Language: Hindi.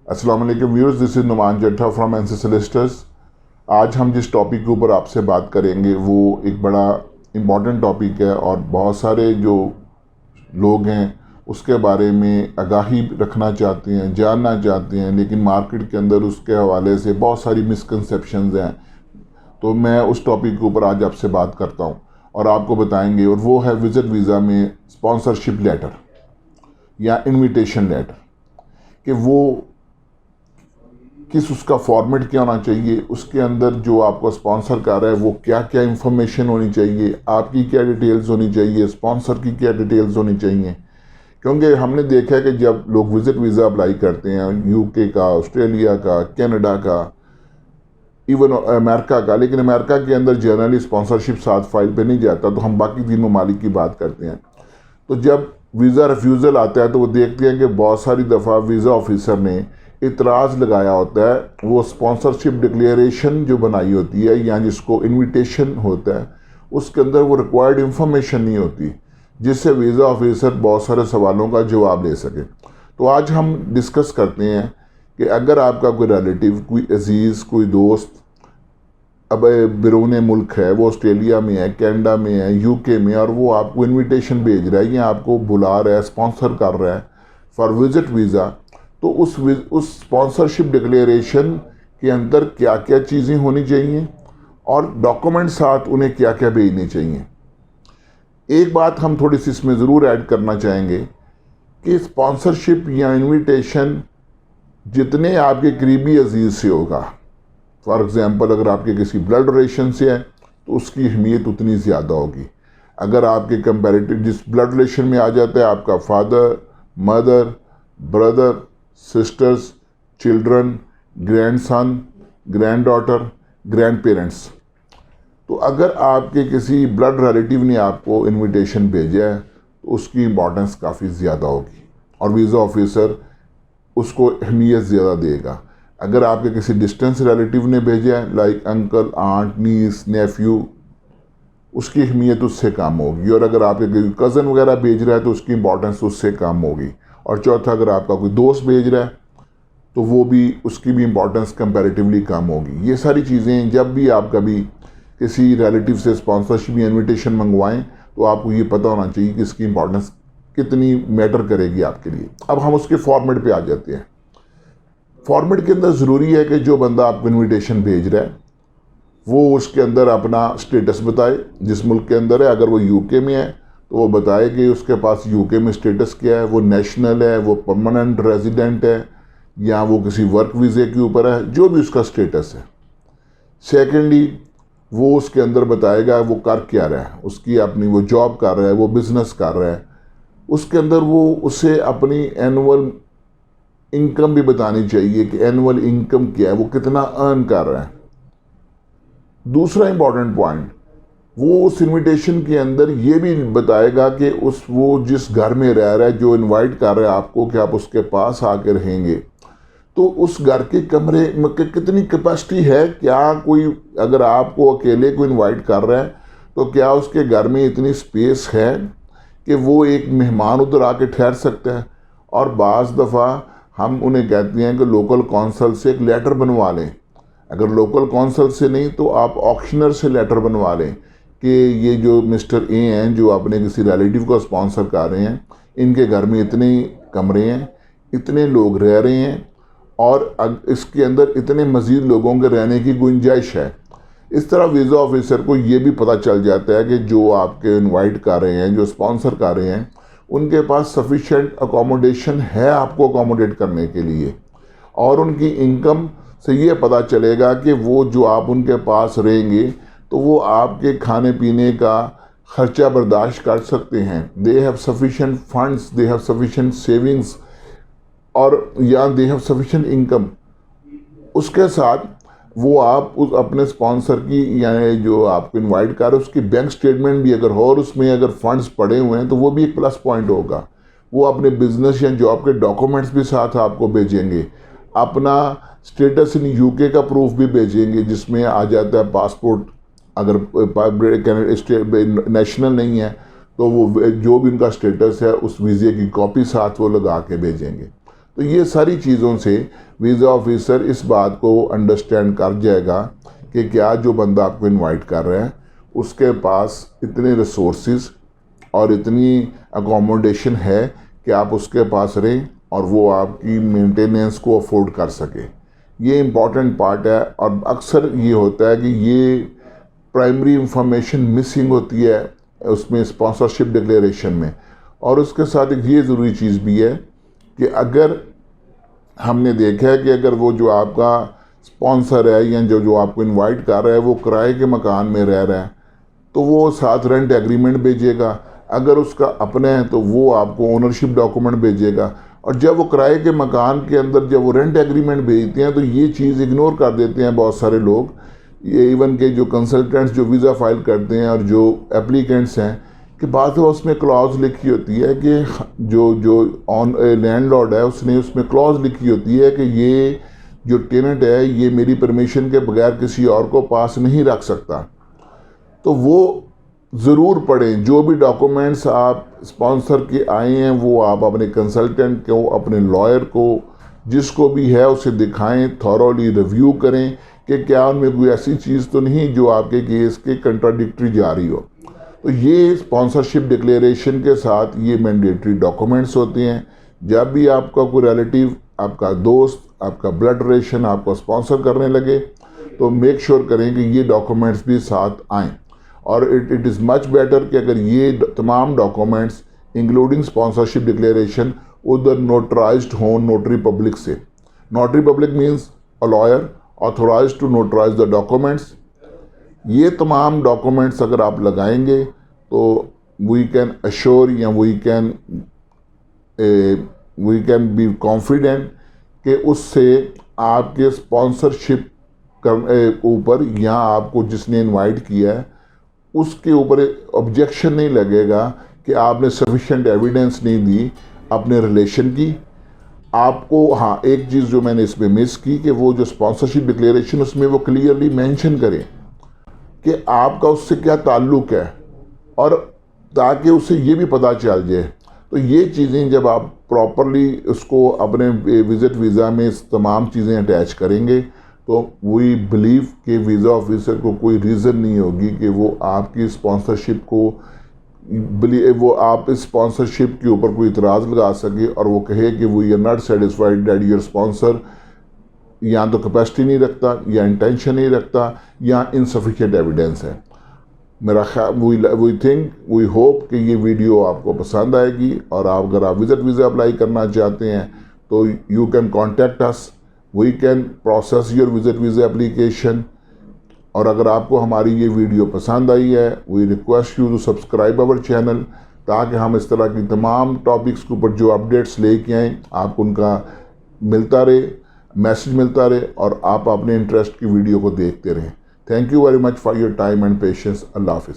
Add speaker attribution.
Speaker 1: अस्सलाम वालेकुम व्यूअर्स, दिस इज़ नुमान जट्टा फ्रॉम एनसी सोलिसिटर्स। आज हम जिस टॉपिक के ऊपर आपसे बात करेंगे वो एक बड़ा इम्पॉर्टेंट टॉपिक है और बहुत सारे जो लोग हैं उसके बारे में आगाही रखना चाहते हैं, जानना चाहते हैं, लेकिन मार्केट के अंदर उसके हवाले से बहुत सारी मिसकंसेप्शंस हैं। तो मैं उस टॉपिक के ऊपर आज आपसे बात करता हूँ और आपको बताएंगे, और वो है विज़िट वीज़ा में स्पॉन्सरशिप लेटर या इनविटेशन लेटर, कि वो किस उसका फॉर्मेट क्या होना चाहिए, उसके अंदर जो आपको स्पॉन्सर कर रहा है वो क्या क्या इंफॉर्मेशन होनी चाहिए, आपकी क्या डिटेल्स होनी चाहिए, स्पॉन्सर की क्या डिटेल्स होनी चाहिए। क्योंकि हमने देखा है कि जब लोग विज़िट वीज़ा अप्लाई करते हैं, यूके का, ऑस्ट्रेलिया का, कनाडा का, इवन अमेरिका का, लेकिन अमेरिका के अंदर जनरली स्पॉन्सरशिप साथ फाइल पे नहीं जाता, तो हम बाकी 3 ममालिक की बात करते हैं। तो जब वीज़ा रिफ्यूज़ल आता है तो वो देखते हैं कि बहुत सारी दफ़ा वीज़ा ऑफिसर ने इतराज़ लगाया होता है, वो स्पॉन्सरशिप डिक्लेरेशन जो बनाई होती है या जिसको इनविटेशन होता है उसके अंदर वो रिक्वायर्ड इंफॉर्मेशन नहीं होती, जिससे वीज़ा ऑफिसर बहुत सारे सवालों का जवाब ले सके। तो आज हम डिस्कस करते हैं कि अगर आपका कोई रिलेटिव, कोई अजीज़, कोई दोस्त अब बैरून मुल्क है, वो ऑस्ट्रेलिया में है, कनाडा में है, यूके में, और वो आपको इनविटेशन भेज रहा है या आपको बुला रहा है, स्पॉन्सर कर रहा है फॉर विज़िट वीज़ा, तो उस स्पॉन्सरशिप डिक्लेरेशन के अंदर क्या क्या चीज़ें होनी चाहिए और डॉक्यूमेंट साथ उन्हें क्या क्या भेजने चाहिए। एक बात हम थोड़ी सी इसमें ज़रूर ऐड करना चाहेंगे कि स्पॉन्सरशिप या इनविटेशन जितने आपके करीबी अजीज़ से होगा, फॉर एग्ज़ाम्पल अगर आपके किसी ब्लड रिलेशन से है तो उसकी अहमियत उतनी ज़्यादा होगी। अगर आपके कंपैरेटिव जिस ब्लड रिलेशन में आ जाता है आपका father, mother, brother, sisters, children, grandson, grand daughter, grand parents, तो अगर आपके किसी ब्लड रिलेटिव ने आपको इनविटेशन भेजा है तो उसकी इम्पॉर्टेंस काफ़ी ज़्यादा होगी और वीज़ा ऑफिसर उसको अहमियत ज़्यादा देगा। अगर आपके किसी डिस्टेंस रिलेटिव ने भेजा है, लाइक अंकल, आंट, नीस, नेफ्यू, उसकी अहमियत उससे कम होगी। और अगर आपके कोई कज़न वगैरह भेज रहा है तो उसकी इम्पॉर्टेंस उससे कम होगी। और चौथा, अगर आपका कोई दोस्त भेज रहा है तो वो भी, उसकी भी इम्पॉर्टेंस कंपैरेटिवली कम होगी। ये सारी चीज़ें जब भी आप कभी किसी रिलेटिव से स्पॉन्सरशिप या इन्विटेशन मंगवाएं तो आपको ये पता होना चाहिए कि इसकी इम्पॉर्टेंस कितनी मैटर करेगी आपके लिए। अब हम उसके फॉर्मेट पे आ जाते हैं। फॉर्मेट के अंदर ज़रूरी है कि जो बंदा आपको इन्विटेशन भेज रहा है वो उसके अंदर अपना स्टेटस बताए, जिस मुल्क के अंदर है। अगर वो यूके में है तो वो बताए कि उसके पास यूके में स्टेटस क्या है, वो नेशनल है, वो परमानेंट रेजिडेंट है, या वो किसी वर्क वीज़े के ऊपर है, जो भी उसका स्टेटस है। सेकेंडली, वो उसके अंदर बताएगा वो कर क्या रहा है, उसकी अपनी वो जॉब कर रहा है, वो बिज़नेस कर रहा है। उसके अंदर वो उसे अपनी एनुअल इनकम भी बतानी चाहिए कि एनुअल इनकम क्या है, वो कितना अर्न कर रहा है। दूसरा इंपॉर्टेंट पॉइंट, वो उस इनविटेशन के अंदर ये भी बताएगा कि वो जिस घर में रह रहा है, जो इनवाइट कर रहा है आपको कि आप उसके पास आके रहेंगे, तो उस घर के कमरे में कितनी कैपेसिटी है। क्या कोई, अगर आपको अकेले को इनवाइट कर रहा है तो क्या उसके घर में इतनी स्पेस है कि वो एक मेहमान उधर आके ठहर सकता है। और बाज़ दफ़ा हम उन्हें कहते हैं कि लोकल कौंसल से एक लेटर बनवा लें। अगर लोकल कौंसल से नहीं तो आप ऑक्शनर से लेटर बनवा लें कि ये जो मिस्टर ए हैं, जो अपने किसी रिलेटिव को स्पॉन्सर कर रहे हैं, इनके घर में इतने कमरे हैं, इतने लोग रह रहे हैं और इसके अंदर इतने मज़ीद लोगों के रहने की गुंजाइश है। इस तरह वीज़ा ऑफिसर को ये भी पता चल जाता है कि जो आपके इनवाइट कर रहे हैं, जो स्पॉन्सर कर रहे हैं, उनके पास सफिशेंट अकोमोडेशन है आपको अकोमोडेट करने के लिए। और उनकी इनकम से ये पता चलेगा कि वो जो आप उनके पास रहेंगे तो वो आपके खाने पीने का खर्चा बर्दाश्त कर सकते हैं। They have sufficient funds, they have sufficient savings, और या दे हैव सफिशेंट इनकम। उसके साथ वो आप उस अपने स्पॉन्सर की, यानी जो आपको इनवाइट कर रहे हैं, उसकी बैंक स्टेटमेंट भी अगर हो और उसमें अगर फंड्स पड़े हुए हैं तो वो भी एक प्लस पॉइंट होगा। वो अपने बिजनेस या जॉब के डॉक्यूमेंट्स भी साथ आपको भेजेंगे, अपना स्टेटस इन यूके का प्रूफ भी भेजेंगे, जिसमें आ जाता है पासपोर्ट। अगर नेशनल नहीं है तो वो जो भी उनका स्टेटस है उस वीज़े की कॉपी साथ वो लगा के भेजेंगे। तो ये सारी चीज़ों से वीज़ा ऑफिसर इस बात को अंडरस्टैंड कर जाएगा कि क्या जो बंदा आपको इनवाइट कर रहा है उसके पास इतने रिसोर्सेज और इतनी अकोमोडेशन है कि आप उसके पास रहें और वो आपकी मेंटेनेंस को अफोर्ड कर सके। ये इम्पॉर्टेंट पार्ट है और अक्सर ये होता है कि ये प्राइमरी इंफॉर्मेशन मिसिंग होती है उसमें स्पॉन्सरशिप डिक्लेरेशन में। और उसके साथ एक ये ज़रूरी चीज़ भी है कि अगर हमने देखा है कि अगर वो जो आपका स्पॉन्सर है या जो आपको इनवाइट कर रहा है वो किराए के मकान में रह रहा है तो वो साथ रेंट एग्रीमेंट भेजेगा। अगर उसका अपना है तो वो आपको ओनरशिप डॉक्यूमेंट भेजेगा। और जब वो किराए के मकान के अंदर जब वो रेंट एग्रीमेंट भेजते हैं तो ये चीज़ इग्नोर कर देते हैं बहुत सारे लोग, ये इवन के जो कंसल्टेंट्स जो वीज़ा फाइल करते हैं और जो एप्लीकेंट्स हैं कि बाद में उसमें क्लॉज लिखी होती है कि जो ऑन लैंडलॉर्ड है उसने उसमें क्लॉज लिखी होती है कि ये जो टेनेंट है ये मेरी परमिशन के बगैर किसी और को पास नहीं रख सकता। तो वो ज़रूर पढ़ें, जो भी डॉक्यूमेंट्स आप स्पॉन्सर के आए हैं वो आप अपने कंसल्टेंट को, अपने लॉयर को, जिसको भी है उसे दिखाएं, थॉरोली रिव्यू करें कि क्या उनमें कोई ऐसी चीज़ तो नहीं जो आपके केस के कंट्राडिक्टरी जा रही हो। तो ये स्पॉन्सरशिप डिक्लेरेशन के साथ ये मैंडेटरी डॉक्यूमेंट्स होते हैं। जब भी आपका कोई रिलेटिव, आपका दोस्त, आपका ब्लड रिलेशन आपको स्पॉन्सर करने लगे तो मेक श्योर करें कि ये डॉक्यूमेंट्स भी साथ आएँ। और इट इज़ मच बेटर कि अगर ये तमाम डॉक्यूमेंट्स इंक्लूडिंग स्पॉन्सरशिप डिक्लेरेशन उधर नोटराइज्ड हों नोटरी पब्लिक से। Notary public means a lawyer authorized to notarize the documents. ये तमाम डॉक्यूमेंट्स अगर आप लगाएंगे तो वी कैन अश्योर या वी कैन बी कॉन्फिडेंट कि उससे आपके स्पॉन्सरशिप ऊपर या आपको जिसने इनवाइट किया है उसके ऊपर ऑब्जेक्शन नहीं लगेगा कि आपने सफिशिएंट एविडेंस नहीं दी अपने रिलेशन की। आपको हाँ एक चीज़ जो मैंने इसमें मिस की कि वो जो स्पॉन्सरशिप डिक्लेरेशन उसमें वो क्लियरली मेंशन करें कि आपका उससे क्या ताल्लुक़ है और ताकि उसे ये भी पता चल जाए। तो ये चीज़ें जब आप प्रॉपरली उसको अपने विज़िट वीज़ा में तमाम चीज़ें अटैच करेंगे तो वी बिलीव कि वीज़ा ऑफिसर को कोई रीज़न नहीं होगी कि वो आपकी स्पॉन्सरशिप को वो आप इस स्पॉन्सरशिप के ऊपर कोई इतराज़ लगा सके और वो कहे कि we are not satisfied that your sponsor या तो कैपेसिटी नहीं रखता या इंटेंशन नहीं रखता या इनसफिशिएंट एविडेंस है। मेरा वी थिंक वी होप कि ये वीडियो आपको पसंद आएगी और अगर आप विज़िट वीज़ा अप्लाई करना चाहते हैं तो you can contact us, we can process your visit visa application. और अगर आपको हमारी ये वीडियो पसंद आई है we request you to subscribe our channel ताकि हम इस तरह की तमाम टॉपिक्स के ऊपर जो अपडेट्स लेके आएँ आपको उनका मिलता रहे, मैसेज मिलता रहे और आप अपने इंटरेस्ट की वीडियो को देखते रहें। Thank you very much for your time and patience. अल्लाह हाफिज़।